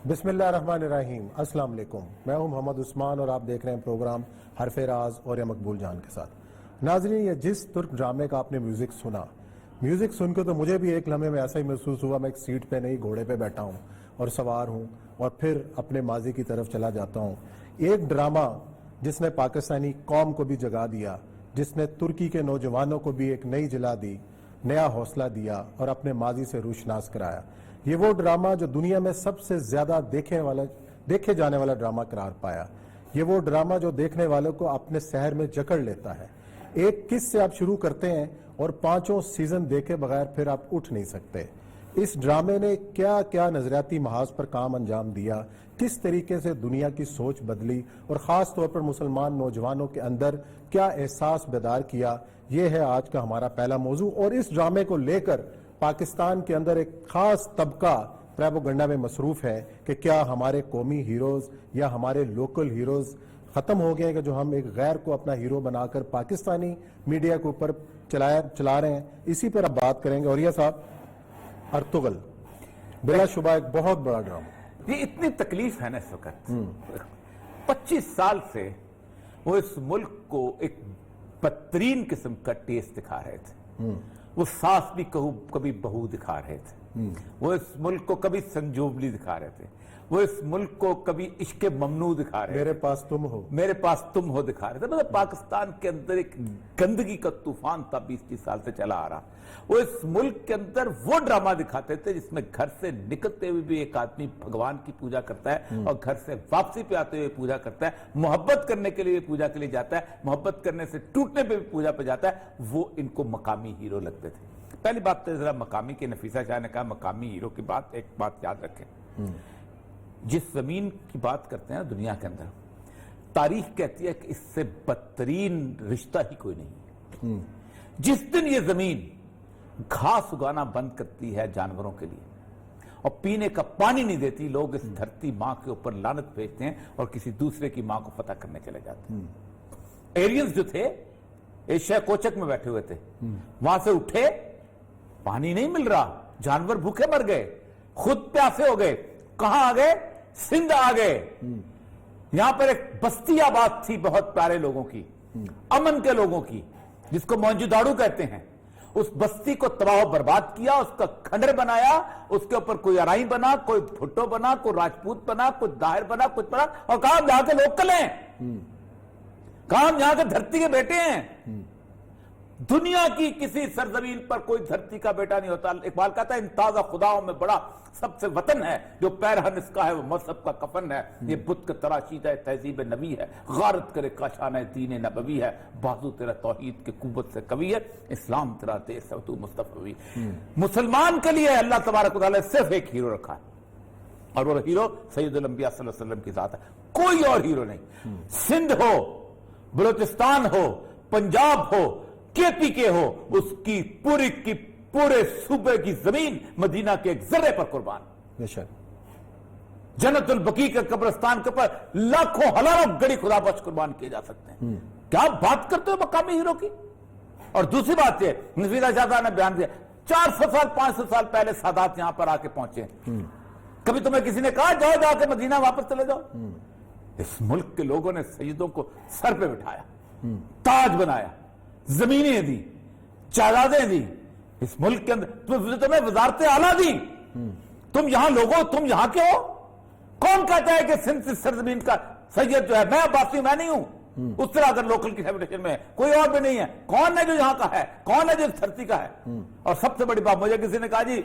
بسم اللہ الرحمن الرحیم. السلام علیکم. میں ہوں محمد عثمان اور آپ دیکھ رہے ہیں پروگرام حرف راز اور یا مقبول جان کے ساتھ. ناظرین، یہ جس ترک ڈرامے کا آپ نے میوزک سنا، میوزک سن کے تو مجھے بھی ایک لمحے میں ایسا ہی محسوس ہوا میں ایک سیٹ پہ نہیں گھوڑے پہ بیٹھا ہوں اور سوار ہوں اور پھر اپنے ماضی کی طرف چلا جاتا ہوں. ایک ڈرامہ جس نے پاکستانی قوم کو بھی جگا دیا، جس نے ترکی کے نوجوانوں کو بھی ایک نئی جلا دی، نیا حوصلہ دیا اور اپنے ماضی سے روشناس کرایا. یہ وہ ڈرامہ جو دنیا میں سب سے زیادہ دیکھے جانے والا ڈرامہ قرار پایا. یہ وہ ڈرامہ جو دیکھنے والوں کو اپنے سحر میں جکڑ لیتا ہے. ایک کس سے آپ شروع کرتے ہیں اور 5 سیزن دیکھے بغیر پھر آپ اٹھ نہیں سکتے. اس ڈرامے نے کیا کیا نظریاتی محاذ پر کام انجام دیا، کس طریقے سے دنیا کی سوچ بدلی اور خاص طور پر مسلمان نوجوانوں کے اندر کیا احساس بیدار کیا، یہ ہے آج کا ہمارا پہلا موضوع. اور اس ڈرامے کو لے کر پاکستان کے اندر ایک خاص طبقہ پروپیگنڈا میں مصروف ہے کہ کیا ہمارے قومی ہیروز یا ہمارے لوکل ہیروز ختم ہو گئے کہ جو ہم ایک غیر کو اپنا ہیرو بنا کر پاکستانی میڈیا کے اوپر چلا رہے ہیں. اسی پر اب بات کریں گے. اور یہ صاحب ارطغرل بلا شبہ ایک بہت بڑا ڈرامہ. یہ اتنی تکلیف ہے نا اس وقت. 25 سال سے وہ اس ملک کو ایک بدترین قسم کا ٹیسٹ دکھا رہے تھے. وہ ساس بھی کبھی بہو دکھا رہے تھے. وہ اس ملک کو کبھی سنجوبلی دکھا رہے تھے. وہ اس ملک کو کبھی عشق ممنوع دکھا رہے تھے. میرے پاس تم ہو دکھا رہے تھے. مطلب پاکستان کے اندر ایک گندگی کا طوفان تھا 20 سال سے چلا آ رہا. وہ اس ملک کے اندر وہ ڈرامہ دکھاتے تھے جس میں گھر سے نکلتے ہوئے بھی ایک آدمی بھگوان کی پوجا کرتا ہے اور گھر سے واپسی پہ آتے ہوئے پوجا کرتا ہے. محبت کرنے کے لیے پوجا کے لیے جاتا ہے, محبت کرنے سے ٹوٹنے پہ بھی پوجا پہ جاتا ہے. وہ ان کو مقامی ہیرو لگتے تھے. پہلی بات تو ذرا مقامی کی, نفیسہ شاہ نے کہا مقامی ہیرو کی بات, ایک بات یاد رکھیں. جس زمین کی بات کرتے ہیں دنیا کے اندر, تاریخ کہتی ہے کہ اس سے بدترین رشتہ ہی کوئی نہیں. جس دن یہ زمین گھاس اگانا بند کرتی ہے جانوروں کے لیے اور پینے کا پانی نہیں دیتی, لوگ اس دھرتی ماں کے اوپر لعنت بھیجتے ہیں اور کسی دوسرے کی ماں کو فتح کرنے چلے جاتے ہیں. ایرینز جو تھے ایشیا کوچک میں بیٹھے ہوئے تھے, وہاں سے اٹھے, پانی نہیں مل رہا, جانور بھوکے مر گئے, خود پیاسے ہو گئے. کہاں آ گئے؟ سندھ آ گئے. یہاں پر ایک بستی آباد تھی بہت پیارے لوگوں کی, امن کے لوگوں کی, جس کو موہنجو-داڑو کہتے ہیں. اس بستی کو تباہ و برباد کیا, اس کا کھنڈر بنایا, اس کے اوپر کوئی ارائی بنا, کوئی بھٹو بنا, کوئی راجپوت بنا, کوئی داہر بنا, کچھ بنا, اور کہا ہم یہاں کے لوکل ہیں, کہا ہم یہاں کے دھرتی کے بیٹے ہیں. دنیا کی کسی سرزمین پر کوئی دھرتی کا بیٹا نہیں ہوتا. اقبال کہتا ہے ان تازہ خداؤں میں بڑا سب سے وطن ہے, جو پیرہن اس کا ہے وہ مذہب کا کفن ہے. یہ بت کا تراشیدہ تہذیب نبی ہے, غارت کرے کاشانہ دین نبوی ہے. بازو تیرا توحید کے قوت سے قوی ہے, اسلام تیرا دیس ہے تو مصطفی. مسلمان کے لیے اللہ تبارک و تعالی صرف ایک ہیرو رکھا ہے, اور وہ ہیرو سید الانبیاء صلی اللہ علیہ وسلم کی ذات ہے. کوئی اور ہیرو نہیں. سندھ ہو, بلوچستان ہو, پنجاب ہو, کے پی کے ہو, اس کی پورے صوبے کی زمین مدینہ کے ایک ذرے پر قربان. جنت البقیع کے قبرستان کے پر لاکھوں ہزاروں گڑی خدا بخش قربان کیے جا سکتے ہیں. کیا بات کرتے ہو مقامی ہیرو کی. اور دوسری بات یہ, نفیسہ شاہ نے بیان دیا 400 سال 500 سال پہلے سادات یہاں پر آ کے پہنچے. کبھی تمہیں کسی نے کہا جاؤ جا کے مدینہ واپس چلے جاؤ؟ اس ملک کے لوگوں نے سیدوں کو سر پہ بٹھایا, تاج بنایا, زمینیں دی, جائیدادیں دی. اس ملک کے اندر تمہیں وزارتیں اعلیٰ دی. تم یہاں لوگوں, تم یہاں کے ہو. کون کہتا ہے کہ سندھ سرزمین کا سید جو ہے میں عباسی, میں نہیں ہوں. اس طرح اگر لوکل کی ہیبیٹیشن میں کوئی اور بھی نہیں ہے. کون ہے جو یہاں کا ہے, کون ہے جو اس دھرتی کا ہے؟ اور سب سے بڑی بات, مجھے کسی نے کہا جی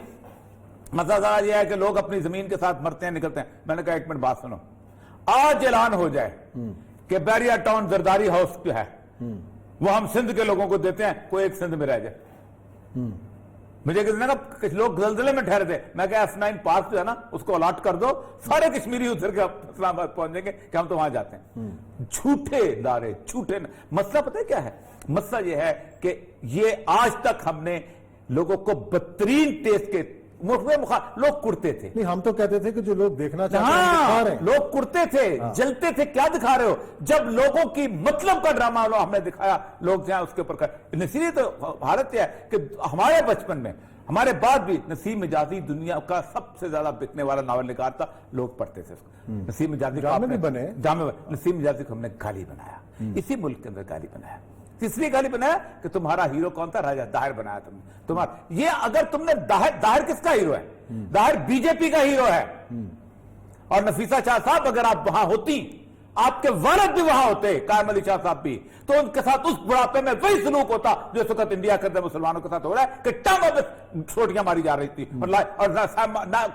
مسئلہ یہ ہے کہ لوگ اپنی زمین کے ساتھ مرتے ہیں, نکلتے ہیں. میں نے کہا ایک منٹ بات سنو, آج اعلان ہو جائے کہ بیریا ٹاؤن زرداری ہاؤس جو ہے وہ ہم سندھ کے لوگوں کو دیتے ہیں, کوئی ایک سندھ میں رہ جائے. مجھے کسی نے کہا کچھ لوگ زلزلے میں ٹھہرے تھے, میں کہا F9 پارک جو ہے نا اس کو الاٹ کر دو, سارے کشمیری ادھر کے اسلام آباد پہنچ جائیں گے کہ ہم تو وہاں جاتے ہیں. جھوٹے ادارے, جھوٹے. مسئلہ پتہ ہے کیا ہے؟ مسئلہ یہ ہے کہ یہ آج تک ہم نے لوگوں کو بدترین ٹیسٹ کے لوگ کرتے تھے. نہیں, ہم تو کہتے تھے کہ جو لوگ دیکھنا چاہتے ہیں دکھا رہے ہیں. لوگ کرتے تھے, جلتے تھے, کیا دکھا رہے ہو؟ جب لوگوں کی مطلب کا ڈرامہ ہم نے دکھایا, لوگ جائیں اس کے اوپر اسی لیے تو حالت یہ ہے کہ ہمارے بچپن میں ہمارے بعد بھی نسیم مجازی دنیا کا سب سے زیادہ بکنے والا ناول نگار تھا, لوگ پڑھتے تھے اس کو. نسیم مجازی ڈرامے بھی بنے, نسیم مجازی کو ہم نے گالی بنایا, اسی ملک کے اندر گالی بنایا. اس لیے گالی بنایا کہ تمہارا ہیرو کون تھا؟ راجہ طاہر بنایا تم نے. تمہارا یہ اگر تم نے طاہر کس کا ہیرو ہے؟ طاہر بی جے پی کا ہیرو ہے. اور نفیسہ شاہ صاحب اگر آپ وہاں ہوتی, آپ کے والد بھی وہاں ہوتے, قائم علی شاہ صاحب بھی, تو ان کے ساتھ اس بڑھاپے میں وہی سلوک ہوتا جو اس وقت انڈیا کے اندر مسلمانوں کے ساتھ ہو رہا ہے کہ ٹانگوں پہ چھوٹیاں ماری جا رہی تھی اور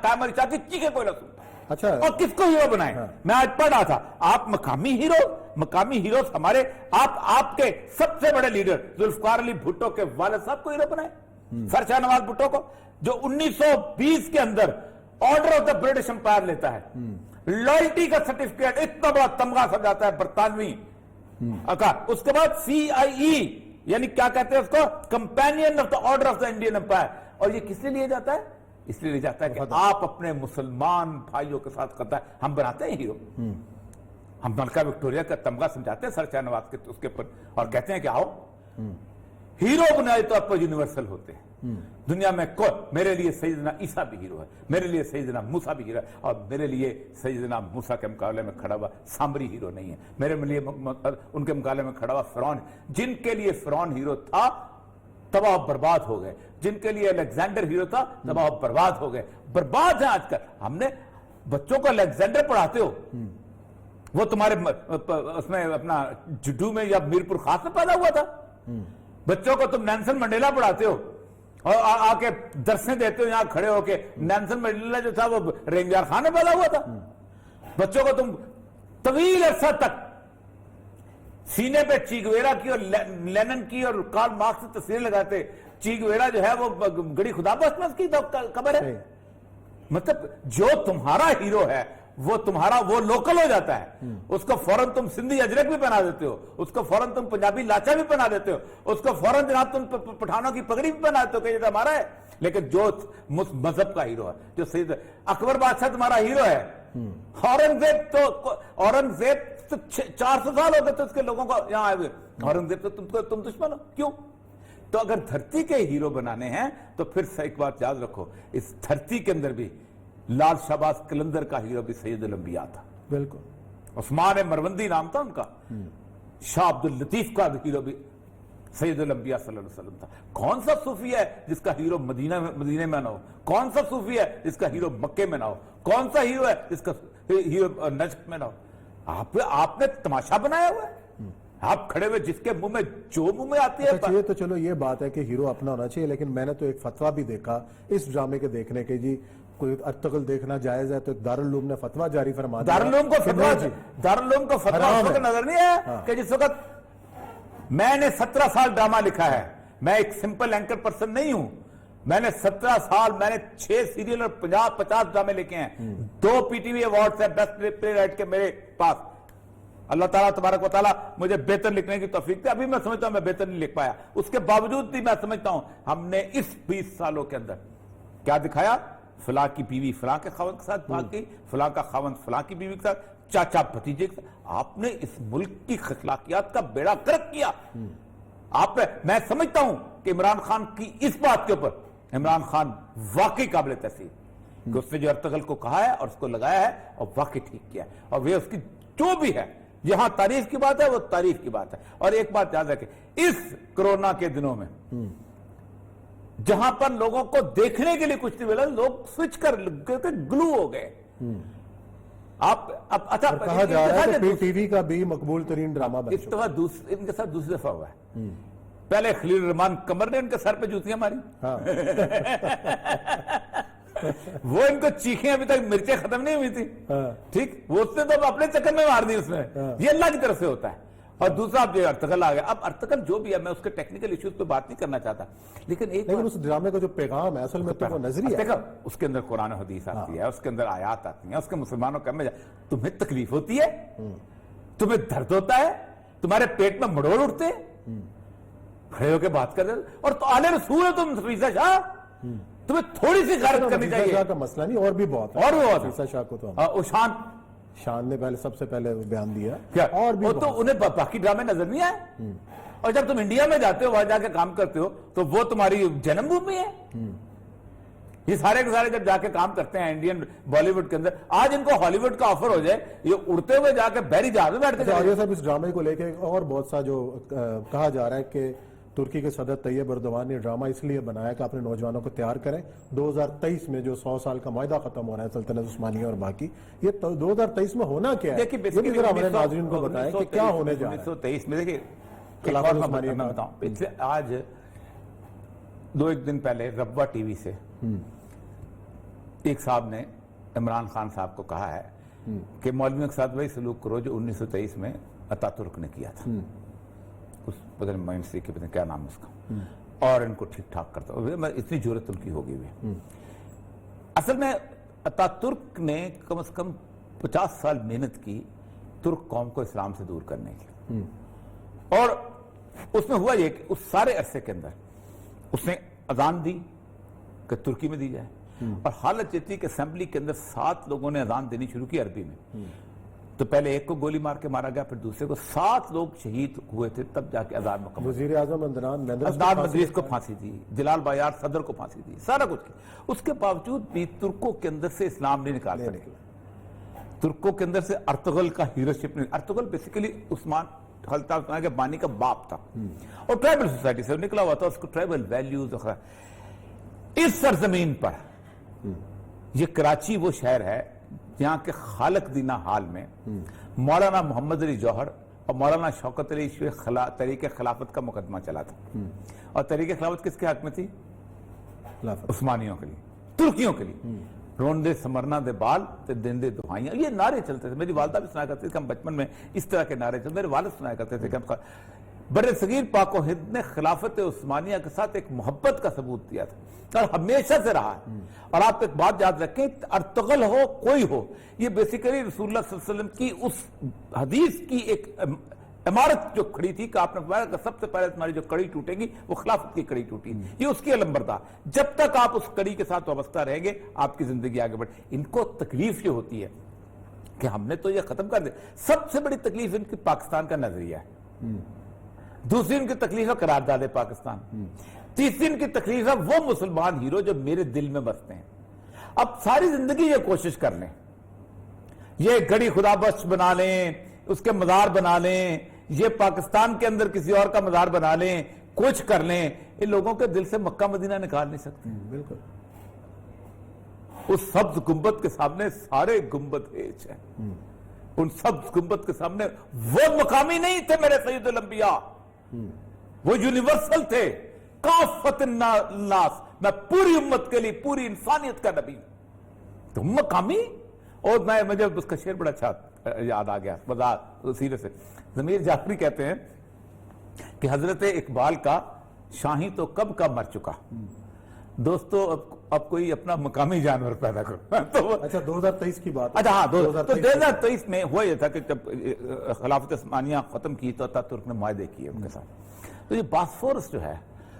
قائم علی شاہ کی چیخیں کوئی نہ سنتا. اچھا, اور کس کو ہیرو بنائے؟ میں آج پڑھ رہا تھا, آپ مقامی ہیرو ہمارے, آپ کے سب سے بڑے لیڈر ذوالفقار علی بھٹو کے والد صاحب کو ہیرو بنائے, سر شاہ نواز بھٹو کو, جو 1920 کے اندر order of the British Empire لیتا ہے, لائلٹی کا سرٹیفکیٹ اتنا بڑا تمغہ سجاتا ہے برطانوی, اس کے بعد CIE یعنی کیا کہتے ہیں اس کو, companion of the order of the Indian empire. اور یہ کس لیے لیا جاتا ہے؟ اس لیے لیا جاتا ہے کہ آپ اپنے مسلمان بھائیوں کے ساتھ کرتا ہے. ہم بناتے ہیں ہیرو, ہم ملکہ وکٹوریہ کا تمغہ سمجھاتے ہیں سر شاہ نواز کے اس کے اوپر, اور کہتے ہیں کہ آؤ ہیرو بنائے تو آپ یونیورسل ہوتے ہیں. دنیا میں میرے لیے سیدنا عیسیٰ بھی ہیرو ہے, میرے لیے سیدنا موسیٰ بھی ہیرو ہے, اور میرے لیے سیدنا موسیٰ کے مقابلے میں کھڑا ہوا سامری ہیرو نہیں ہے. میرے لیے ان کے مقابلے میں کھڑا ہوا فرعون, جن کے لیے فرعون ہیرو تھا تباہ و برباد ہو گئے, جن کے لیے الیگزینڈر ہیرو تھا تباہ و برباد ہو گئے, برباد ہیں آج کل. ہم نے بچوں کو الیگزینڈر پڑھاتے ہو, وہ تمہارے اس میں اپنا جڈو میں یا میرپور خاص میں پیدا ہوا تھا. بچوں کو تم نیلسن منڈیلا پڑھاتے ہو اور آ کے درسیں دیتے ہو یہاں کھڑے ہو کے. نیلسن منڈیلا جو تھا وہ رینجار خان میں پیدا ہوا تھا. بچوں کو تم طویل عرصہ تک سینے پہ چیگویرا کی اور لینن کی اور کارل مارکس کی تصویریں لگاتے. چیگویرا جو ہے وہ گڑی خدا بخش میں اس کی قبر ہے. مطلب جو تمہارا ہیرو ہے وہ لوکل ہو جاتا ہے, اس کو فوراً تم سندھی اجرک بھی پہنا دیتے ہو, اس کو فوراً تم پنجابی لاچا بھی پہنا دیتے ہو, اس کو فوراً جناب تم پٹھانوں کی پگڑی بھی پہنا دیتے ہو کہ یہ ہمارا ہے. لیکن جو مذہب کا ہیرو ہے, جو سید اکبر بادشاہ تمہارا ہیرو ہے, اورنگزیب تو 400 سال ہو گئے تو اس کے لوگوں کو یہاں آئے ہوئے, اورنگزیب تو تم دشمن ہو کیوں؟ تو اگر دھرتی کے ہیرو بنانے ہیں تو پھر ایک بات یاد رکھو, اس دھرتی کے اندر بھی لال شہباز قلندر کا ہیرو بھی سید الانبیاء تھا. بالکل. عثمان مروندی نام تھا ان کا. شاہ عبد الطیف کا ہیرو بھی سید الانبیاء صلی اللہ علیہ وسلم تھا. کون سا صوفی ہے جس کا ہیرو مدینے میں نہ ہو؟ کون سا صوفی ہے جس کا ہیرو مکے میں نہ ہو؟ کون سا ہیرو ہے جس کا ہیرو نجف میں نہ ہو؟ آپ نے تماشا بنایا ہوا ہے, آپ کھڑے ہوئے جس کے منہ میں جو منہ میں آتی ہے. تو چلو یہ بات ہے کہ ہیرو اپنا ہونا چاہیے, لیکن میں نے تو ایک فتویٰ بھی دیکھا اس ڈرامے کے دیکھنے کے, جی کوئی ارطغرل دیکھنا جائز ہے, تو دارالعلوم نے فتویٰ جاری فرما دیا. دارالعلوم کو فتویٰ نظر نہیں آیا کہ جس وقت میں نے 17 سال ڈرامہ لکھا ہے, میں ایک سمپل اینکر پرسن نہیں ہوں, میں نے 17 سال میں نے 6 سیریل اور 50 ڈرامے لکھے ہیں, 2 PTV ایوارڈز ہیں بیسٹ پلے رائٹ کے میرے پاس. اللہ تعالیٰ تبارک و تعالیٰ مجھے بہتر لکھنے کی توفیق تھی. ابھی میں سمجھتا ہوں میں بہتر نہیں لکھ پایا, اس کے باوجود بھی میں سمجھتا ہوں ہم نے اس 20 سالوں کے اندر کیا دکھایا. فلاں کی بیوی فلاں کے خاوند کے ساتھ بھاگ گئی, فلاں کا خاوند فلاں کی بیوی کے ساتھ, چاچا بھتیجے کے ساتھ. آپ نے اس ملک کی اخلاقیات کا بیڑا غرق کیا. میں سمجھتا ہوں کہ عمران خان کی اس بات کے اوپر عمران خان واقعی قابل تحسین, کہ اس نے جو ارطغرل کو کہا ہے اور اس کو لگایا ہے اور واقعی ٹھیک کیا ہے, اور وہ اس کی جو بھی ہے یہاں تعریف کی بات ہے وہ تعریف کی بات ہے. اور ایک بات یاد رکھیں, اس کرونا کے دنوں میں جہاں پر لوگوں کو دیکھنے کے لیے کچھ نہیں ملا, لوگ سوئچ کر گلو ہو گئے. اچھا کہا جا رہا ہے کہ PTV کا بھی مقبول ترین ڈرامہ بن چکا ہے. ان کے ساتھ دوسری دفعہ ہوا ہے. پہلے خلیل الرحمان قمر نے ان کے سر پہ جوتیاں ماری, وہ ان کو چیخیں ابھی تک مرچیں ختم نہیں ہوئی تھی, ٹھیک, وہ اس نے تو اپنے چکر میں مار دی اس میں. یہ اللہ کی طرف سے ہوتا ہے. اور دوسرا اب ارطغرل آ گیا. اب ارطغرل جو بھی ہے, میں اس کے ٹیکنیکل ایشوز پہ بات نہیں کرنا چاہتا, لیکن اس ڈرامے کا جو پیغام ہے اصل میں تو وہ نظری ہے. اس کے اندر قرآن حدیث آتی ہے, اس کے اندر آیات آتی ہیں, اس کے مسلمانوں کا تمہیں تکلیف ہوتی ہے, تمہیں درد ہوتا ہے, تمہارے پیٹ میں مڑوڑ اٹھتے ہیں, کھڑے ہو کے بات کر رہے, اور تو آل رسول ہے تم نفیسہ شاہ, تمہیں تھوڑی سی غیرت کرنی چاہیے. شاہ کا مسئلہ نہیں, اور بھی بہت ہے, اور بھی بہت. نفیسہ شاہ کو تو شان نے سب سے پہلے بیان دیا, اور بھی تو انہیں باقی ڈرامے نظر نہیں آئے. اور جب تم انڈیا میں جاتے ہو, وہاں جا کے کام کرتے ہو, تو وہ تمہاری جنم بھومی ہے. یہ سارے کے سارے جب جا کے کام کرتے ہیں انڈین بالی ووڈ کے اندر، آج ان کو ہالی ووڈ کا آفر ہو جائے، یہ اڑتے ہوئے جا کے بحری جہاز میں بیٹھتے آریہ صاحب اس ڈرامے کو لے کے اور بہت سا جو کہا جا رہا ہے کہ ترکی کے صدر طیب اردوان نے ڈرامہ اس لیے بنایا کہ اپنے نوجوانوں کو تیار کریں 2023 میں جو 100 سال کا معاہدہ ختم ہو رہا ہے سلطنت عثمانیہ اور باقی، یہ 2023 میں ہونا کیا ہے؟ یہ بھی ذرا ہمارے ناظرین کو بتائیں کہ کیا ہونے جا رہا ہے 1923 میں۔ دیکھیے خلافت عثمانیہ میں بتاؤں، پچھلے آج 2-1 دن پہلے ربوہ ٹی وی سے ایک صاحب نے عمران خان صاحب کو کہا ہے کہ مولویوں کے ساتھ وہی سلوک کرو جو 1923 میں اتا ترک نے کیا تھا، اس پتہ نہیں مائنسی کے پتہ نہیں کیا نام ہے اس کا، اور ان کو ٹھیک ٹھاک کرتا ہوں، اتنی جرت ان کی ہوگی ہوئی۔ اصل میں اتا ترک نے کم از کم 50 سال محنت کی ترک قوم کو اسلام سے دور کرنے کی، اور اس میں ہوا یہ کہ اس سارے عرصے کے اندر اس نے اذان دی کہ ترکی میں دی جائے، اور حالت یہ تھی کہ اسمبلی کے اندر 7 لوگوں نے اذان دینی شروع کی عربی میں، تو پہلے ایک کو گولی مار کے مارا گیا، پھر دوسرے کو، 7 لوگ شہید ہوئے تھے، تب جا کے اذان مکمل۔ وزیر اعظم عدنان مدریس کو پھانسی دی، جلال بایار صدر کو پھانسی دی، سارا کچھ کیا، اس کے باوجود بھی ترکوں کے اندر سے اسلام نہیں نکال سکے۔ ترکوں کے اندر سے ارطغرل کا ہیروشپ نہیں، ارطغرل بیسیکلی عثمان خلطہ عثمان کے بانی کا باپ تھا، اور ٹرائبل سوسائٹی سے نکلا ہوا تھا، اس کو ٹرائبل ویلیوز۔ اس سرزمین پر یہ کراچی وہ شہر ہے جہاں کے خالق دینہ حال میں مولانا محمد علی جوہر اور مولانا شوکت علی تحریک خلافت کا مقدمہ چلا تھا، اور تحریک خلافت کس کے حق میں تھی؟ عثمانیوں کے لیے، ترکیوں کے لیے۔ روندے سمرنا دے بال تے دیندے دہائیاں، یہ نعرے چلتے تھے، میری والدہ بھی سنایا کرتے تھے کہ ہم بچپن میں اس طرح کے نعرے چلتے، میرے والد سنایا کرتے تھے کہ ہم بڑے صغیر پاک و ہند نے خلافت عثمانیہ کے ساتھ ایک محبت کا ثبوت دیا تھا، اور ہمیشہ سے رہا ہے۔ اور آپ ایک بات یاد رکھیں، ارطغرل ہو کوئی ہو، یہ بیسیکلی رسول اللہ صلی اللہ علیہ وسلم کی اس حدیث کی ایک عمارت جو کھڑی تھی کہ آپ نے فرمایا کہ سب سے پہلے تمہاری جو کڑی ٹوٹے گی وہ خلافت کی کڑی ٹوٹی، یہ اس کی علمبردار، جب تک آپ اس کڑی کے ساتھ وابستہ رہیں گے آپ کی زندگی آگے بڑھے۔ ان کو تکلیف یہ ہوتی ہے کہ ہم نے تو یہ ختم کر دیا، سب سے بڑی تکلیف ان کی پاکستان کا نظریہ ہے، دوسری ان کی تکلیف ہے قرارداد پاکستان، تیسری ان کی تکلیف ہے وہ مسلمان ہیرو جو میرے دل میں بستے ہیں۔ اب ساری زندگی یہ کوشش کر لیں، یہ گھڑی خدا بخش بنا لیں، اس کے مزار بنا لیں، یہ پاکستان کے اندر کسی اور کا مزار بنا لیں، کچھ کر لیں، ان لوگوں کے دل سے مکہ مدینہ نکال نہیں سکتے۔ بالکل اس سبز گنبد کے سامنے سارے گنبد ہیچ ہیں، ان سبز گنبد کے سامنے وہ مقامی نہیں تھے میرے سید الانبیاء، وہ یونیورسل تھے، کافت الناس، میں پوری امت کے لیے، پوری انسانیت کا نبی تو مقامی۔ اور مجھے اس کا شعر بڑا اچھا یاد آ گیا سیرے سے، ضمیر جعفری کہتے ہیں کہ حضرت اقبال کا شاہی تو کب کا مر چکا، دوستو اب کوئی اپنا مقامی جانور پیدا کرو۔ اچھا 2023 کی بات، اچھا ہاں 2023 میں ہوا یہ تھا کہ جب خلافت عثمانیہ ختم کی تو اتا ترک نے معاہدے کیے ان کے ساتھ، تو یہ باسفورس جو ہے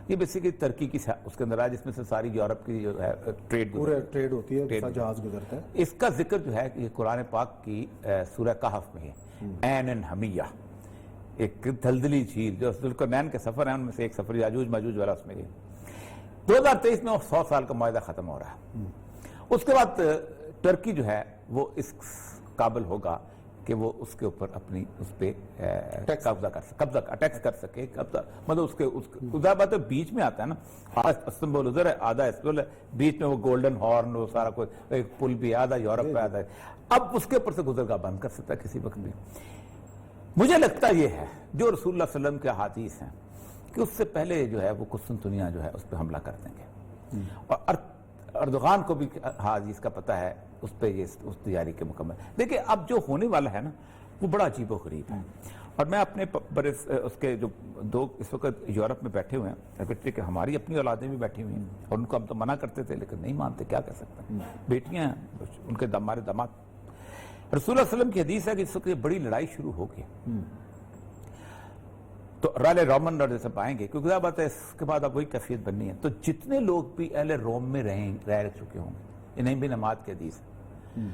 یہ بیسیکلی ترکی کی اس کے اندر ہے، جس میں سے ساری یورپ کی جو ہے ٹریڈ ہوتی ہے، جہاز گزرتا ہے۔ اس کا ذکر جو ہے کہ قرآن پاک کی سورہ کہف میں ہے، عین حمیہ، ایک دلدلی جھیل جو ذوالقرنین کے سفر ہیں ان میں سے ایک سفر یاجوج ماجوج والا اس میں ہے۔ 2023 میں 100 سال کا معاہدہ ختم ہو رہا ہے، اس کے بعد ترکی جو ہے وہ اس قابل ہوگا کہ وہ اس کے اوپر اپنی اس پہ ٹیکس کر سکے، مطلب اس کے ادھر بات بیچ میں آتا ہے نا، استنبول ادھر ہے، آدھا استنبول ہے، بیچ میں وہ گولڈن ہارن، وہ سارا کوئی ایک پل بھی آدھا یورپ پہ آدھا ہے، اب اس کے اوپر سے گزرگاہ بند کر سکتا ہے کسی وقت بھی۔ مجھے لگتا یہ ہے جو رسول اللہ صلی اللہ علیہ وسلم کے احادیث ہیں کہ اس سے پہلے جو ہے وہ قسطنطنیہ جو ہے اس پہ حملہ کر دیں گے، اور اردوغان کو بھی حدیث کا پتہ ہے، اس پہ یہ اس تیاری کے مکمل۔ دیکھیں اب جو ہونے والا ہے نا وہ بڑا عجیب و غریب ہے، اور میں اپنے اس کے جو دو اس وقت یورپ میں بیٹھے ہوئے ہیں کہ ہماری اپنی اولادیں بھی بیٹھی ہوئی ہیں، اور ان کو ہم تو منع کرتے تھے لیکن نہیں مانتے، کیا کر سکتے ہیں، بیٹیاں ہیں ان کے ہمارے داماد۔ رسول اللہ علیہ وسلم کی حدیث ہے کہ اس وقت یہ بڑی لڑائی شروع ہوگی، تو رالے رومن اور جیسے پائیں گے، کیونکہ یہ بات ہے اس کے بعد اب وہی کیفیت بننی ہے، تو جتنے لوگ بھی اہل روم میں رہ چکے ہوں گے، انہیں بھی نماز کی حدیث ہے،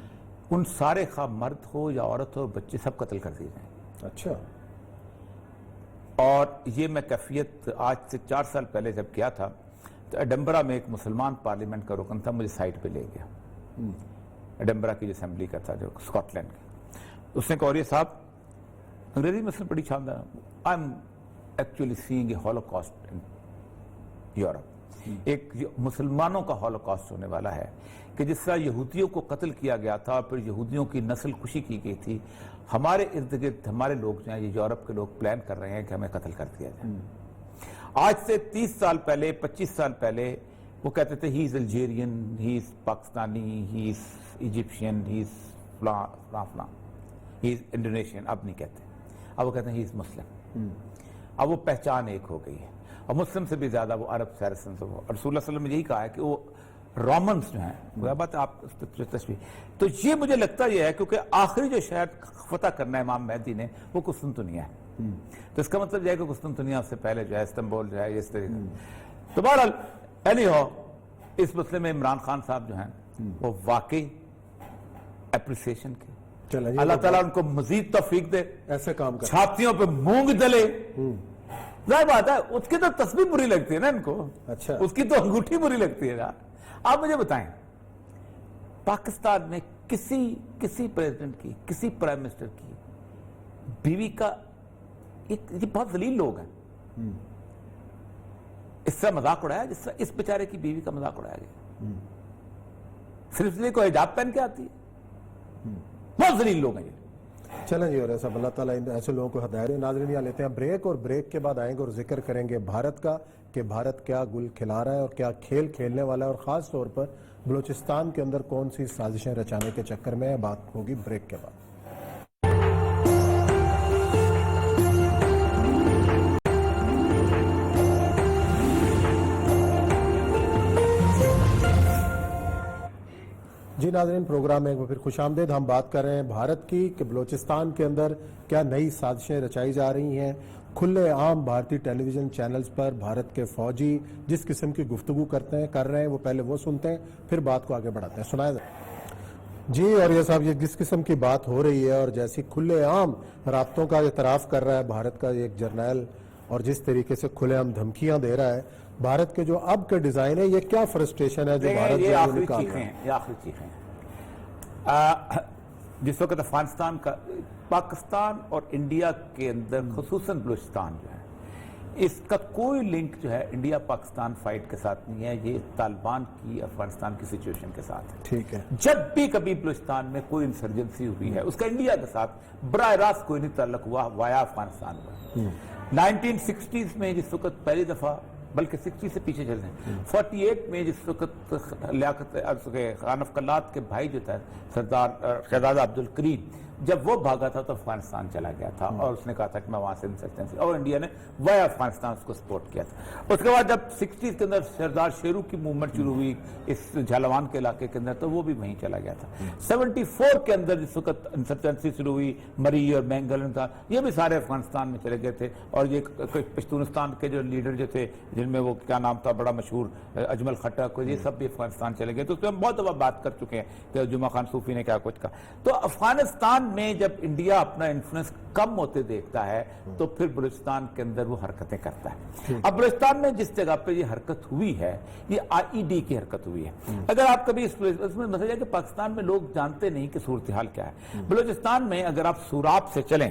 ان سارے خواہ مرد ہو یا عورت ہو بچے سب قتل کر دیے جائیں۔ اچھا، اور یہ میں کیفیت آج سے 4 سال پہلے جب کیا تھا تو ایڈنبرا میں ایک مسلمان پارلیمنٹ کا رکن تھا، مجھے سائٹ پہ لے گیا، ایڈنبرا کی جو اسمبلی کا تھا جو اسکاٹ لینڈ کا، اس نے کہا اور یہ صاحب انگریزی میں بڑی شاندار، I am actually seeing a holocaust in Europe, ایک مسلمانوں کا ہولوکاسٹ ہونے والا ہے کہ جس طرح یہودیوں کو قتل کیا گیا تھا اور پھر یہودیوں کی نسل کشی کی گئی تھی، ہمارے ارد گرد ہمارے لوگ جو ہیں یہ یورپ کے لوگ پلان کر رہے ہیں کہ ہمیں قتل کر دیا جائے۔ آج سے 30 سال پہلے 25 سال پہلے وہ کہتے تھے ہی از الجیرین، ہی از پاکستانی، ہی از ایجپشین، ہی از فلاں فلاں فلاں، ہی از انڈونیشین، اب نہیں کہتے، اب وہ کہتے ہیں ہی از مسلم۔ اب وہ پہچان ایک ہو گئی ہے، اور مسلم سے بھی زیادہ وہ عرب سیرسن سے، اور رسول اللہ صلی اللہ علیہ وسلم نے یہی کہا ہے کہ وہ رومنز جو ہیں، وہ بات آپ تشبیہ، تو یہ مجھے لگتا یہ ہے کیونکہ آخری جو شہر فتح کرنا ہے امام مہدی نے وہ قسطنطنیہ ہے، تو اس کا مطلب یہ ہے کہ قسطنطنیہ سے پہلے جو ہے استنبول جو ہے اس طریقے، تو بہرحال اینی ہو اس مسئلے میں عمران خان صاحب جو ہیں وہ واقعی اپریسیشن کے، اللہ تعالیٰ ان کو مزید توفیق دے، ایسے کام کر چھاتیوں پہ مونگ ڈلے، ظاہر بات ہے اس کی تو تسبیح بری لگتی ہے نا ان کو، اچھا اس کی تو انگوٹھی بری لگتی ہے نا۔ آپ مجھے بتائیں پاکستان میں کسی پریزیڈنٹ کی، کسی پرائم منسٹر کی بیوی کا، یہ بہت ذلیل لوگ ہیں، اس طرح مذاق اڑایا جس طرح اس بیچارے کی بیوی کا مذاق اڑایا گیا، صرف اس لیے کوئی حجاب پہن کے آتی ہے، بہت ذلیل لوگ ہیں یہ۔ چلیں جی، اور ایسا اللہ تعالیٰ ایسے لوگوں کو ہدایت دے۔ ناظرین یہاں لیتے ہیں بریک، اور بریک کے بعد آئیں گے اور ذکر کریں گے بھارت کا کہ بھارت کیا گل کھلا رہا ہے اور کیا کھیل کھیلنے والا ہے، اور خاص طور پر بلوچستان کے اندر کون سی سازشیں رچانے کے چکر میں ہے، بات ہوگی بریک کے بعد۔ جی ناظرین، پروگرام میں ایک بار پھر خوش آمدید۔ ہم بات کر رہے ہیں بھارت کی کہ بلوچستان کے اندر کیا نئی سازشیں رچائی جا رہی ہیں۔ کھلے عام بھارتی ٹیلی ویژن چینلز پر بھارت کے فوجی جس قسم کی گفتگو کر رہے ہیں وہ پہلے وہ سنتے ہیں، پھر بات کو آگے بڑھاتے ہیں۔ سنائیں جی، اور یہ صاحب یہ جس قسم کی بات ہو رہی ہے اور جیسی کھلے عام رابطوں کا اعتراف کر رہا ہے بھارت کا ایک جرنیل، اور جس طریقے سے کھلے عام دھمکیاں دے رہا ہے بھارت کے جو اب کے ڈیزائن ہے، یہ کیا فرسٹریشن ہے جو بھارت یہ جو آخری نکال چیزیں رہا ہے؟ ہیں، یہ آخری چیزیں ہیں۔ جس وقت افغانستان کا، پاکستان اور انڈیا کے اندر خصوصاً بلوچستان جو ہے، اس کا کوئی لنک جو ہے انڈیا پاکستان فائٹ کے ساتھ نہیں ہے، یہ طالبان کی افغانستان کی سچویشن کے ساتھ ہے۔ ٹھیک ہے، جب بھی کبھی بلوچستان میں کوئی انسرجنسی ہوئی ہے اس کا انڈیا کے ساتھ براہ راست کوئی نہیں تعلق ہوا، وایا افغانستان ہوا۔ 1960s میں جس وقت پہلی دفعہ، بلکہ 60 سے پیچھے چل رہے ہیں، 48 میں جس وقت لیاقت خان افقلات کے بھائی جو تھا سردار شہزادہ عبدالکریم، جب وہ بھاگا تھا تو افغانستان چلا گیا تھا اور اس نے کہا تھا کہ میں وہاں سے انسرجنسی، اور انڈیا نے وایا افغانستان اس کو سپورٹ کیا تھا۔ اس کے بعد جب 60s کے اندر سردار شیرو کی موومنٹ شروع ہوئی اس جھلوان کے علاقے کے اندر تو وہ بھی وہیں چلا گیا تھا۔ 74 کے اندر جس وقت انسرجنسی شروع ہوئی، مری اور مینگل تھا، یہ بھی سارے افغانستان میں چلے گئے تھے، اور یہ پشتونستان کے جو لیڈر جو تھے جن میں وہ کیا نام تھا بڑا مشہور اجمل خٹک، یہ سب بھی افغانستان چلے گئے۔ تو اس پہ ہم بہت دفعہ بات کر چکے ہیں کہ جمعہ خان صوفی نے کیا کچھ کہا۔ تو افغانستان میں جب انڈیا اپنا انفلوئنس کم ہوتے دیکھتا ہے تو پھر بلوچستان کے اندر وہ حرکتیں کرتا ہے۔ اب بلوچستان میں جس جگہ پہ یہ حرکت ہوئی ہے یہ آئی ڈی کی حرکت ہوئی ہے۔ اگر آپ کبھی اس میں مسئلہ ہے کہ پاکستان میں لوگ جانتے نہیں کہ صورتحال کیا ہے۔ بلوچستان میں اگر آپ سوراب سے چلیں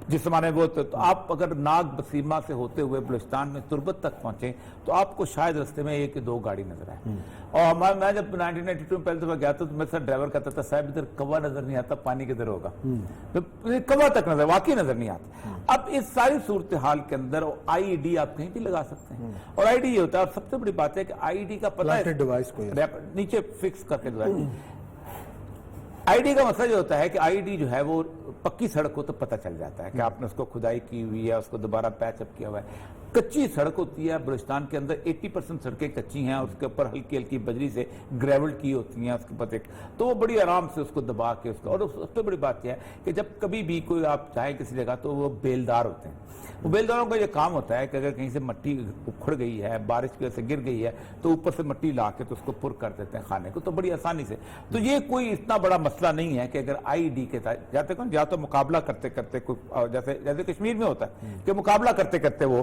جس زمانے وہ تو آپ اگر ناگ بسیما سے ہوتے ہوئے بلوچستان میں تربت تک پہنچے تو آپ کو شاید رستے میں 1 یا 2 گاڑی نظر آئے۔ اور میں جب 1992 میں پہلے دفعہ گیا تھا تو میرے ساتھ ڈرائیور کہتا تھا صاحب ادھر کوا نظر نہیں آتا، پانی کدھر ہوگا، کوا تک نظر واقعی نظر نہیں آتا۔ اب اس ساری صورتحال کے اندر آئی ڈی آپ کہیں بھی لگا سکتے ہیں، اور آئی ڈی یہ ہوتا ہے، اور سب سے بڑی بات ہے کہ آئی ڈی کا پتہ ہے نیچے فکس کر کے آئی ڈی کا مسئلہ جو ہوتا ہے کہ آئی ڈی جو ہے وہ پکی سڑک ہو تو پتہ چل جاتا ہے کہ آپ نے اس کو کھدائی کی ہوئی ہے، اس کو دوبارہ پیچ اپ کیا ہوا ہے۔ کچی سڑک ہوتی ہے بلوچستان کے اندر 80% سڑکیں کچی ہیں، اور اس کے اوپر ہلکی ہلکی بجری سے گریول کی ہوتی ہیں اس کے پتہ، تو وہ بڑی آرام سے اس کو دبا کے اس کو، اور سب سے بڑی بات یہ ہے کہ جب کبھی بھی کوئی آپ چاہیں کسی جگہ تو وہ بیلدار ہوتے ہیں، وہ بیلداروں کا یہ کام ہوتا ہے کہ اگر کہیں سے مٹی اکھڑ گئی ہے، بارش کی وجہ سے گر گئی ہے تو اوپر سے مٹی لا کے تو اس کو پر کر دیتے ہیں کھانے کو، تو بڑی آسانی سے۔ تو یہ کوئی اتنا بڑا مسئلہ نہیں ہے کہ اگر آئی ڈی کے تحت جاتے کون یا تو مقابلہ کرتے کرتے جیسے کشمیر میں ہوتا ہے کہ مقابلہ کرتے کرتے وہ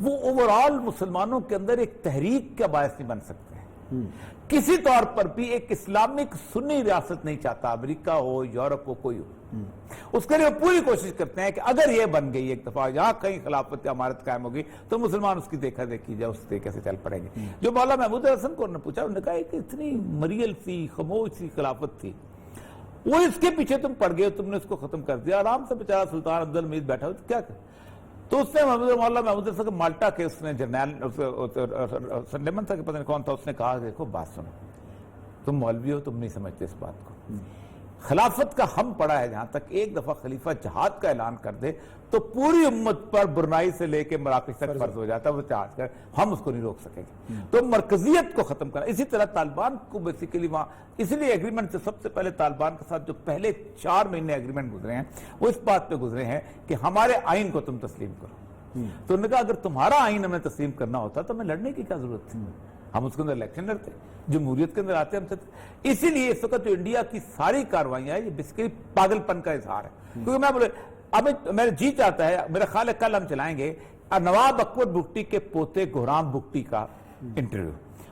وہ اوورآل مسلمانوں کے اندر ایک تحریک کا باعث نہیں بن سکتے ہیں. کسی طور پر بھی ایک اسلامک سنی ریاست نہیں چاہتا, امریکہ ہو, یورپ ہو, کوئی ہو. اس کے لیے وہ پوری کوشش کرتے ہیں کہ اگر یہ بن گئی ایک دفعہ, یہاں کہیں خلافت عمارت قائم ہوگی تو مسلمان اس کی دیکھا دیکھی جائے, اس طریقے سے چل پڑیں گے. جو مولانا محمود حسن کو انہوں نے پوچھا, انہوں نے کہا کہ اتنی مریل سی, خاموش سی خلافت تھی, وہ اس کے پیچھے تم پڑ گئے, تم نے اس کو ختم کر دیا. آرام سے بیچارہ سلطان عبدالحمید بیٹھا ہو, تو کیا کر. تو اس نے مولانا محمود حسن کے مالٹا کے اس نے جرنیل سنڈیمن تھا کہ پتہ نہیں کون تھا, اس نے کہا دیکھو بات سنو, تم مولوی ہو, تم نہیں سمجھتے اس بات کو. خلافت کا ہم پڑا ہے جہاں تک ایک دفعہ خلیفہ جہاد کا اعلان کر دے تو پوری امت پر برنائی سے لے کے مراکش تک فرض ہو جاتا ہے وہ جہاد کر, ہم اس کو نہیں روک سکیں گے. تو مرکزیت کو ختم کرنا. اسی طرح طالبان کو بیسیکلی وہاں اس لیے ایگریمنٹ سے سب سے پہلے طالبان کے ساتھ جو پہلے 4 مہینے ایگریمنٹ گزرے ہیں وہ اس بات پہ گزرے ہیں کہ ہمارے آئین کو تم تسلیم کرو. تو انہوں نے کہا اگر تمہارا آئین ہمیں تسلیم کرنا ہوتا تو ہمیں لڑنے کی کیا ضرورت تھی, ہم اس کے اندر الیکشن لڑتے, جمہوریت کے اندر آتے ہم سے. اسی لیے اس وقت جو انڈیا کی ساری کاروائیاں ہیں یہ بیسیکلی پاگل پن کا اظہار ہے. کیونکہ میں بولے اب میرا جی چاہتا ہے, میرا خیال ہے کل ہم چلائیں گے نواب اکبر بگٹی کے پوتے گورام بگٹی کا انٹرویو.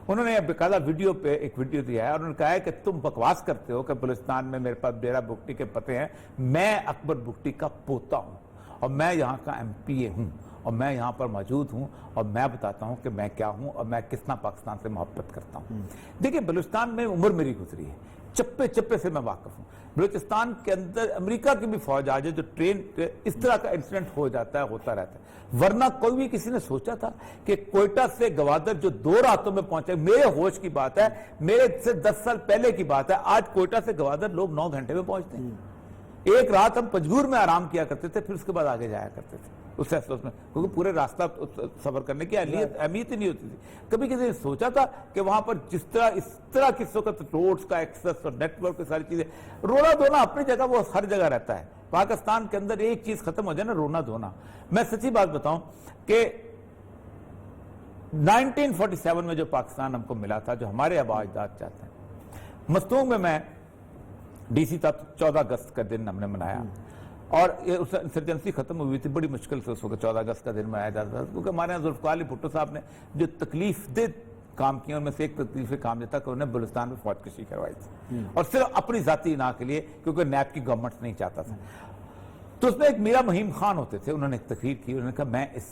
انہوں نے باقاعدہ ویڈیو پہ ایک ویڈیو دیا ہے اور انہوں نے کہا ہے کہ تم بکواس کرتے ہو کہ بلوچستان میں میرے پاس ڈیرہ بگٹی کے پتے ہیں, میں اکبر بگٹی کا پوتا ہوں اور میں یہاں کا MP ہوں اور میں یہاں پر موجود ہوں اور میں بتاتا ہوں کہ میں کیا ہوں اور میں کس طرح پاکستان سے محبت کرتا ہوں. دیکھیں بلوچستان میں عمر میری گزری ہے, چپے چپے سے میں واقف ہوں. بلوچستان کے اندر امریکہ کی بھی فوج آ جائے جو ٹرین اس طرح کا انسیڈنٹ ہو جاتا ہے, ہوتا رہتا ہے. ورنہ کوئی بھی کسی نے سوچا تھا کہ کوئٹہ سے گوادر جو 2 راتوں میں پہنچے, میرے ہوش کی بات ہے, میرے سے 10 سال پہلے کی بات ہے, آج کوئٹہ سے گوادر لوگ 9 گھنٹے میں پہنچتے ہیں. ایک رات ہم پنجگور میں آرام کیا کرتے تھے, پھر اس کے بعد آگے جایا کرتے تھے اس احساس میں, کیونکہ پورے راستہ سفر کرنے کی اہمیت ہی نہیں ہوتی تھی. کبھی کسی نے سوچا تھا کہ وہاں پر جس طرح اس طرح کی وقت روڈز کا ایکسس اور نیٹ ورک کی ساری چیزیں, رونا دھونا اپنی جگہ وہ ہر جگہ رہتا ہے. پاکستان کے اندر ایک چیز ختم ہو جائے نا, رونا دھونا. میں سچی بات بتاؤں کہ 1947 میں جو پاکستان ہم کو ملا تھا, جو ہمارے آبا اجداد چاہتے ہیں, مستونگ میں DC تھا, 14 اگست کا دن ہم نے منایا اور انسرجنسی ختم ہوئی تھی, بڑی مشکل سے اس وقت 14 اگست کا دن منایا جاتا تھا, کیونکہ ہمارے یہاں ذوالفقار علی بھٹو صاحب نے جو تکلیف دہ کام کیا ان میں سے ایک تکلیف کام یہ تھا کہ انہوں نے بلوچستان میں فوج کشی کروائی تھی, اور صرف اپنی ذاتی اناح کے لیے, کیونکہ نیب کی گورنمنٹ نہیں چاہتا تھا. تو اس میں ایک میرا مہیم خان ہوتے تھے, انہوں نے ایک تقریر کی, انہوں نے کہا میں اس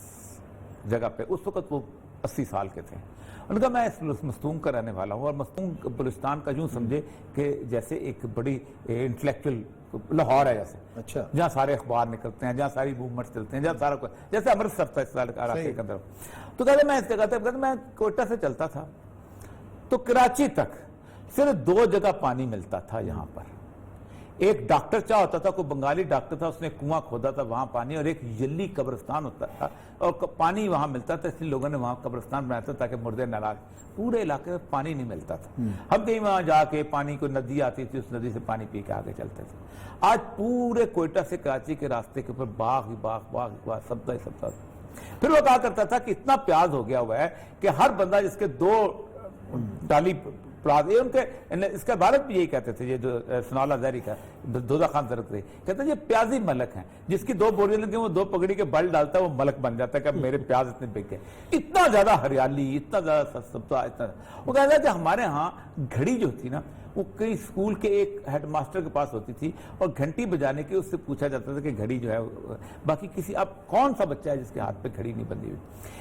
جگہ پہ, اس وقت وہ 80 سال کے تھے, انہوں نے کہا میں اس مستونگ کا رہنے والا ہوں, اور مستونگ بلوچستان کا یوں سمجھے کہ جیسے ایک بڑی انٹلیکچوئل لاہور ہے جیسے, اچھا, جہاں سارے اخبار نکلتے ہیں, جہاں ساری موومنٹس چلتے ہیں, جہاں سارا کوئی, جیسے امرتسر تھا اس علاقے کے اندر. تو کہتے میں اس جگہ تھا, میں کوئٹہ سے چلتا تھا تو کراچی تک صرف 2 جگہ پانی ملتا تھا. یہاں پر ایک ڈاکٹر چاہ ہوتا تھا, کوئی بنگالی ڈاکٹر تھا, اس نے کنواں کھودا تھا وہاں پانی, اور ایک یلی قبرستان ہوتا تھا اور پانی وہاں ملتا تھا, اس لیے لوگوں نے وہاں قبرستان بنایا تھا تاکہ مردے نہ لائیں. پورے علاقے میں پانی نہیں ملتا تھا, ہم کہیں وہاں جا کے پانی کو ندی آتی تھی, اس ندی سے پانی پی کے آگے چلتے تھے. آج پورے کوئٹہ سے کراچی کے راستے کے اوپر باغ ہی باغ, باغ ہی باغ, سبزہ ہی سبزہ. پھر وہ کہا کرتا تھا کہ اتنا پیاز ہو گیا ہوا ہے کہ ہر بندہ جس کے 2 ڈالی پلاز, یہ ان کے اس کا عبارت بھی یہی کہتے تھے, یہ جو سنالا زہری کا دودہ خان درخت رہی, کہتے ہیں یہ پیازی ملک ہیں, جس کی 2 بوریاں لگیں وہ 2 پگڑی کے بل ڈالتا ہے, وہ ملک بن جاتا ہے کہ میرے پیاز اتنے بک گئے. اتنا زیادہ ہریالی, اتنا زیادہ سبزہ, اتنا. وہ کہتا ہے کہ ہمارے ہاں گھڑی جو تھی نا, وہ کئی اسکول کے ایک ہیڈ ماسٹر کے پاس ہوتی تھی, اور گھنٹی بجانے کے اس سے پوچھا جاتا تھا کہ گھڑی جو ہے, باقی کسی, اب کون سا بچہ ہے جس کے ہاتھ پہ گھڑی نہیں بندھی ہوئی.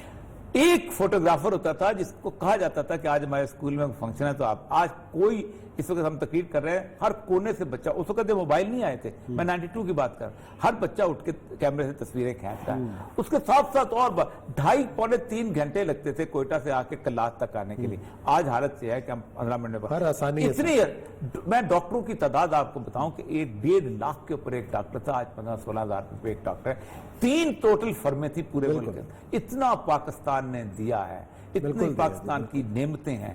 ایک فوٹوگرافر ہوتا تھا جس کو کہا جاتا تھا کہ آج ہمارے اسکول میں فنکشن ہے, تو آپ آج کوئی, اس وقت ہم تقریر کر رہے ہیں, ہر کونے سے بچہ, اس وقت موبائل نہیں آئے تھے, میں 92 کی بات کر رہا ہوں, ہر بچہ اٹھ کے کیمرے سے تصویریں کھینچتا ہے. اس کے ساتھ ساتھ اور 2.5 پونے 3 گھنٹے لگتے تھے کوئٹہ سے آ کے کلات تک آنے کے لیے. آج حالت یہ ہے کہ ہم 15 منٹ ہر آسانی اتنی. میں ڈاکٹروں کی تعداد آپ کو بتاؤں کہ 1.5 لاکھ کے اوپر ایک ڈاکٹر تھا, آج 15-16 ہزار پہ ایک ڈاکٹر ہے. 3 ٹوٹل فرمیں تھی پورے ملک میں. اتنا پاکستان نے دیا ہے, اتنی پاکستان کی نعمتیں ہیں.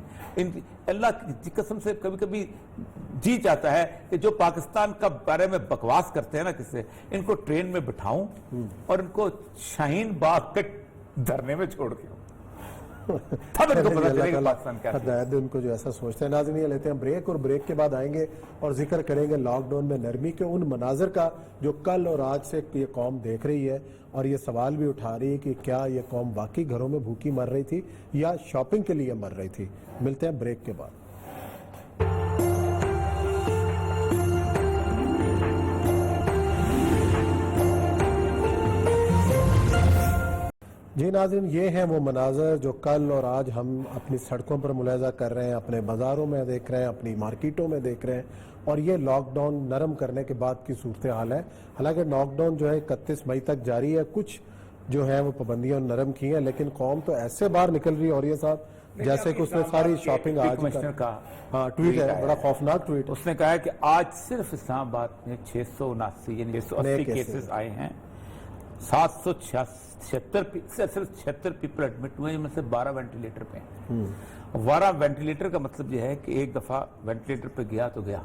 اللہ کی قسم سے کبھی کبھی جی چاہتا ہے کہ جو پاکستان کا بارے میں بکواس کرتے ہیں نا کس سے, ان کو ٹرین میں بٹھاؤں اور ان کو شاہین باغ کے دھرنے میں چھوڑ کے. تب ان کو پتا چلے کہ پاکستان کیا ہے۔ ہدایت دے ان کو جو ایسا سوچتے ہیں۔ ناظرین یہ لیتے ہیں بریک، اور بریک کے بعد آئیں گے اور ذکر کریں گے لاک ڈاؤن میں نرمی کے ان مناظر کا جو کل اور آج سے یہ قوم دیکھ رہی ہے، اور یہ سوال بھی اٹھا رہی ہے کہ کیا یہ قوم واقعی گھروں میں بھوکی مر رہی تھی یا شاپنگ کے لیے مر رہی تھی۔ ملتے ہیں بریک کے بعد۔ جی ناظرین، یہ ہیں وہ مناظر جو کل اور آج ہم اپنی سڑکوں پر ملاحظہ کر رہے ہیں، اپنے بازاروں میں دیکھ رہے ہیں، اپنی مارکیٹوں میں دیکھ رہے ہیں، اور یہ لاک ڈاؤن نرم کرنے کے بعد کی صورتحال ہے۔ حالانکہ لاک ڈاؤن جو ہے 31 مئی تک جاری ہے، کچھ جو ہیں وہ پابندیاں نرم کی ہیں، لیکن قوم تو ایسے باہر نکل رہی ہے، اور یہ صاحب جیسے کہ اس نے ساری شاپنگ آج کمشنر کا ہاں ٹویٹ ہے، بڑا خوفناک ٹویٹ۔ اس نے کہا ہے کہ آج صرف اسلام آباد میں 679 یعنی 680 کیسز آئے ہیں، 76 پیپل ایڈمٹ ہوئے ہیں، میں سے 12 وینٹیلیٹر پہ ہیں۔ 12 وینٹیلیٹر کا مطلب یہ ہے کہ ایک دفعہ وینٹیلیٹر پہ گیا تو گیا،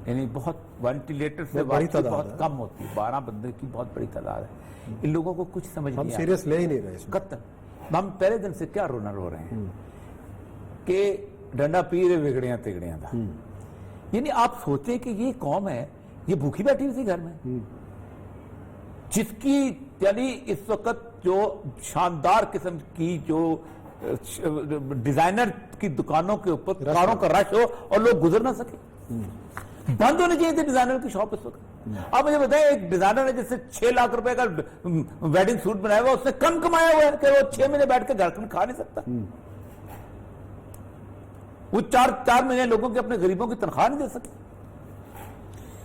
یعنی بہت وینٹیلیٹر سے واقعی بہت کم ہوتی ہے، 12 بندے کی بہت بڑی تعداد ہے۔ ان لوگوں کو کچھ سمجھ نہیں آتا، ہم سیریس لے ہی نہیں رہے اس میں۔ قطعاً ہم پہلے دن سے کیا رونا رو رہے ہیں کہ ڈنڈا پی رہے بگڑیاں تگڑیاں تھا۔ یعنی آپ سوچیں کہ یہ قوم ہے، یہ بھوکی بیٹھی ہوئی تھی گھر میں، جس کی یعنی اس وقت جو شاندار قسم کی جو ڈیزائنر کی دکانوں کے اوپر کاروں کا رش ہو اور لوگ گزر نہ سکے، بند ہونے چاہیے تھے ڈیزائنر کی شاپ اس وقت۔ آپ مجھے بتائیں، ایک ڈیزائنر ہے جس سے 6 لاکھ روپے کا ویڈنگ سوٹ بنایا ہوا، اس نے کم کمایا ہوا ہے کہ وہ 6 مہینے بیٹھ کے گھر میں کھا نہیں سکتا، وہ 4 مہینے لوگوں کے اپنے غریبوں کی تنخواہ نہیں دے سکتا۔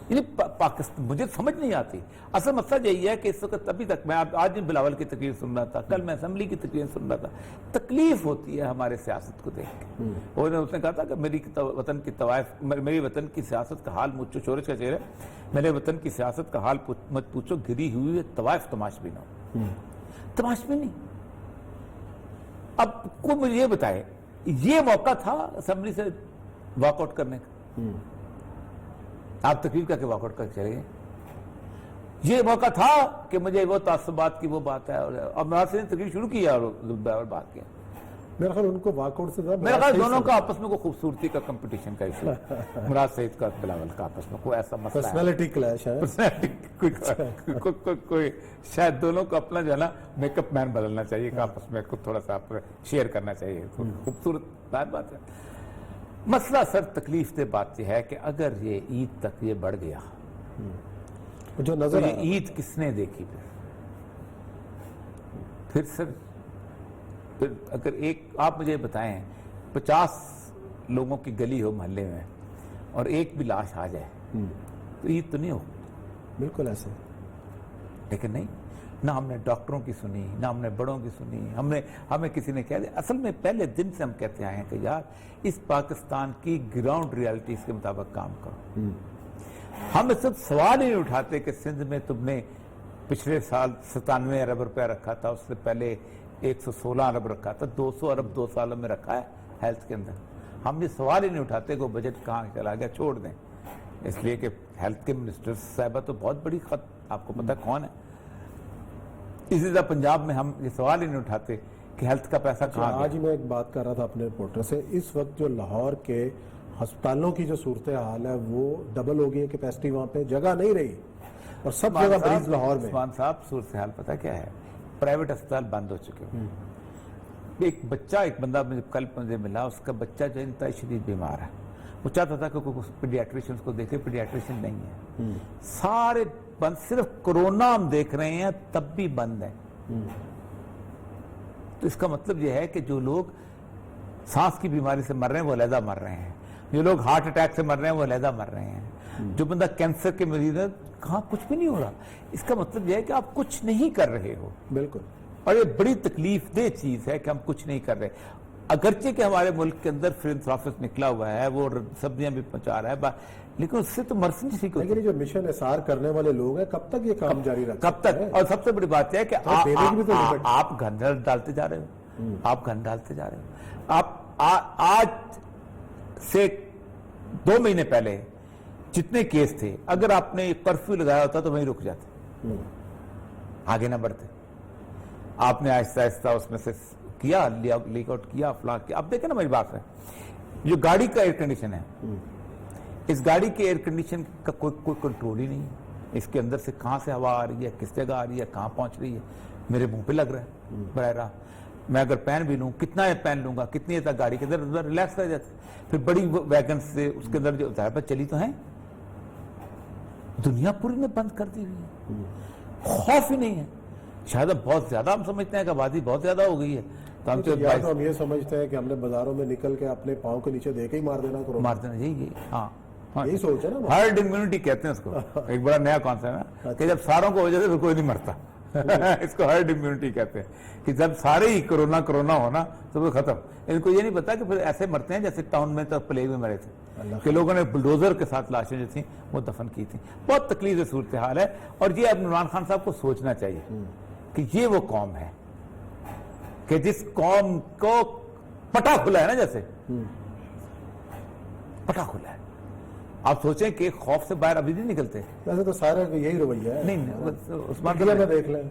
یعنی پاکستان مجھے سمجھ نہیں آتی۔ اصل مسئلہ یہی ہے کہ اس وقت ابھی تک میں آج بھی بلاول کی تقریر سن رہا تھا، کل میں اسمبلی کی تقریر سن رہا تھا، تکلیف ہوتی ہے ہمارے سیاست کو دیکھ کے۔ اس نے کہا تھا کہ میری وطن کی سیاست کا حال مجھ شورش کا شعر ہے، میرے وطن کی سیاست کا حال مت پوچھو، گری ہوئی ہے طوائف تماش بھی نہ ہو، تماش بھی نہیں۔ اب کوئی مجھے یہ بتائے، یہ موقع تھا اسمبلی سے واک آؤٹ کرنے کا؟ آپ تقریر کر کے واک آؤٹ کر کے چلے گئے۔ یہ موقع تھا کہ مجھے وہ تعصبات کی وہ بات ہے، اور مراد سے تقریر شروع کیا اور بات کیا۔ میرا خیال ان کو واک آؤٹ سے میرا خیال دونوں کا آپس میں کوئی خوبصورتی کا کمپٹیشن کا ایشو ہے، مراد سعید کا بلاول کا آپس میں کوئی ایسا مسئلہ ہے، پرسنالٹی کلیش ہے، کوئی شاید دونوں کو اپنا جو ہے نا میک اپ مین بدلنا چاہیے کہ آپس میں تھوڑا سا شیئر کرنا چاہیے، خوبصورت بات ہے۔ مسئلہ سر تکلیف دہ بات یہ ہے کہ اگر یہ عید تک یہ بڑھ گیا جو نظر تو یہ عید کس نے دیکھی پھر سر، پھر اگر ایک آپ مجھے بتائیں 50 لوگوں کی گلی ہو محلے میں اور ایک بھی لاش آ جائے تو عید تو نہیں ہو، بالکل ایسے۔ لیکن نہیں، نہ ہم نے ڈاکٹروں کی سنی، نہ ہم نے بڑوں کی سنی، ہمیں کسی نے کہہ دیا۔ اصل میں پہلے دن سے ہم کہتے آئے ہیں کہ یار اس پاکستان کی گراؤنڈ ریالٹیز کے مطابق کام کرو۔ ہم اس وقت سوال ہی نہیں اٹھاتے کہ سندھ میں تم نے پچھلے سال 97 ارب روپیہ رکھا تھا، اس سے پہلے 116 ارب رکھا تھا، 200 ارب 2 سالوں میں رکھا ہے ہیلتھ کے اندر۔ ہم یہ سوال ہی نہیں اٹھاتے کہ وہ بجٹ کہاں چلا گیا، چھوڑ دیں، اس لیے کہ ہیلتھ کے منسٹر صاحبہ تو بہت بڑی خط آپ کو پتہ کون ہے۔ اسی طرح پنجاب میں ہم یہ سوال ہی نہیں اٹھاتے کہ ہیلتھ کا پیسہ کہاں گیا۔ آج میں ایک بات کر رہا تھا اپنے رپورٹر سے، اس وقت جو لاہور کے ہسپتالوں کی جو صورتحال ہے وہ ڈبل ہو گئی ہے، کیپیسٹی وہاں پہ جگہ نہیں رہی، اور سب جگہ مریض لاہور میں۔ عثمان صاحب صورتحال پتہ کیا ہے، پرائیویٹ اسپتال بند ہو چکے ہیں۔ ایک بچہ، ایک بندہ کل مجھے ملا، اس کا بچہ جو انتہائی شدید بیمار ہے، وہ چاہتا تھا کہ کوئی پیڈیاٹریشن کو دیکھے، پیڈیاٹریشن نہیں ہے، سارے بند، صرف کرونا ہم دیکھ رہے ہیں تب بھی بند ہے۔ تو اس کا مطلب یہ ہے کہ جو لوگ سانس کی بیماری سے مر رہے ہیں وہ علیحدہ مر رہے ہیں، جو لوگ ہارٹ اٹیک سے مر رہے ہیں وہ علیحدہ مر رہے ہیں، جو بندہ کینسر کے مریض ہے کہاں کچھ بھی نہیں ہو رہا۔ اس کا مطلب یہ ہے کہ آپ کچھ نہیں کر رہے ہو، بالکل، اور یہ بڑی تکلیف دہ چیز ہے کہ ہم کچھ نہیں کر رہے۔ اگرچہ کہ ہمارے ملک کے اندر فلنتھراپسٹ نکلا ہوا ہے، وہ سبزیاں بھی پہنچا رہا ہے، لیکن اس سے تو مرضی نہیں سیکھو۔ لیکن جو مشن اثار کرنے والے لوگ ہیں کب تک یہ کام جاری رکھتے ہیں؟ کب تک؟ اور سب سے بڑی بات یہ ہے کہ آپ گھر ڈالتے جا رہے ہو، آپ گھر ڈالتے جا رہے ہو۔ آپ آج سے 2 مہینے پہلے جتنے کیس تھے، اگر آپ نے کرفیو لگایا ہوتا تو وہیں رک جاتے، آگے نہ بڑھتے۔ آپ نے آہستہ آہستہ اس میں سے کیا لیک آؤٹ کیا فلاں کیا. اب دیکھیں نا میری بات ہے, جو گاڑی کا ایئر کنڈیشن ہے, اس گاڑی کے ایئر کنڈیشن کا کوئی کنٹرول ہی نہیں ہے. اس کے اندر سے کہاں سے ہوا آ رہی ہے, کس جگہ آ رہی ہے, کہاں پہنچ رہی ہے, میرے منہ پہ لگ رہا ہے براہ راست. میں اگر پین بھی لوں, کتنا پین لوں گا, کتنی تک گاڑی کے اندر ریلیکس کر جاتے. پھر بڑی ویگن سے اس کے اندر جو ظاہر چلی تو ہیں, دنیا پوری نے بند کر دی ہوئی ہے, خوف ہی نہیں ہے. شاید اب بہت زیادہ ہم سمجھتے ہیں کہ آبادی بہت زیادہ ہو گئی ہے, تو ہم تو ہم یہ سمجھتے ہیں کہ ہم نے بازاروں میں نکل کے اپنے پاؤں کے نیچے دے کے ہی مار دینا کورونا. مار دینا چاہیے. ہاں یہی سوچ ہے نا, ہرڈ امیونٹی کہتے ہیں اس کو, ایک بڑا نیا کانسیپٹ ہے کہ جب ساروں کو ہو جاتے تو کوئی نہیں مرتا. اس کو ہرڈ امیونٹی کہتے ہیں کہ جب سارے ہی کرونا ہونا تو وہ ختم. ان کو یہ نہیں پتا کہ پھر ایسے مرتے ہیں جیسے ٹاؤن میں تو پلیگ میں مرے تھے, کہ لوگوں نے بلڈوزر کے ساتھ لاشیں جو تھیں وہ دفن کی تھیں. بہت تکلیف صورتحال ہے, اور یہ اب عمران خان صاحب کو سوچنا چاہیے کہ یہ وہ قوم ہے کہ جس قوم کو پٹا کھلا ہے نا, جیسے پٹا کھلا ہے. آپ سوچیں کہ خوف سے باہر ابھی نہیں نکلتے. ویسے تو سارے یہی رویہ ہے. نہیں عثمان میں دیکھ لیں,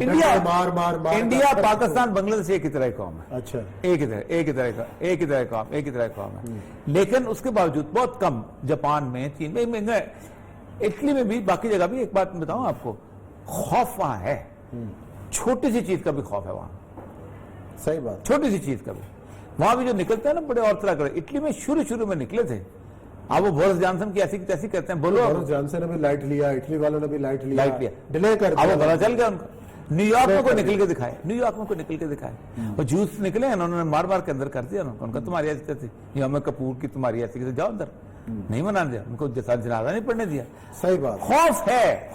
انڈیا پاکستان بنگلہ دیش ایک ہی طرح کی قوم ہے. اچھا, ایک ہی طرح قوم ہے. لیکن اس کے باوجود بہت کم جاپان میں, چین میں, اٹلی میں بھی, باقی جگہ بھی. ایک بات بتاؤں آپ کو, خوف وہاں ہے, چھوٹی سی چیز کا بھی خوف ہے وہاں. صحیح بات, چھوٹی سی چیز کا بھی. وہاں بھی جو نکلتے ہیں نا بڑے اور طرح کرے. اٹلی میں شروع میں نکلے تھے, اب وہ بورس جانسن کی ایسی تیسی کرتے ہیں. بولو, بورس جانسن نے بھی لائٹ لیا, اٹلی والوں نے بھی لائٹ لیا, ڈیلے کر دیا. اب وہ پتا چل گیا ان کا. نیو یارک میں کوئی نکل کے دکھائے, وہ جوس نکلے ہیں, انہوں نے مار کے اندر کر دیا. ان کا تمہاری ایسی تھی, یوم کپور کی تمہاری ایسی کی, جاؤ اندر. نہیں منا دیا ان کو, جنازہ نہیں پڑھنے دیا. صحیح بات, خوف ہے.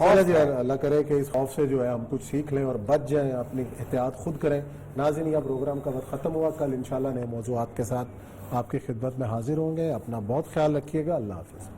اللہ کرے کہ اس خوف سے جو ہے ہم کچھ سیکھ لیں اور بچ جائیں, اپنی احتیاط خود کریں. ناظرین, یہ پروگرام کا وقت ختم ہوا. کل انشاءاللہ نئے موضوعات کے ساتھ آپ کی خدمت میں حاضر ہوں گے. اپنا بہت خیال رکھیے گا. اللہ حافظ.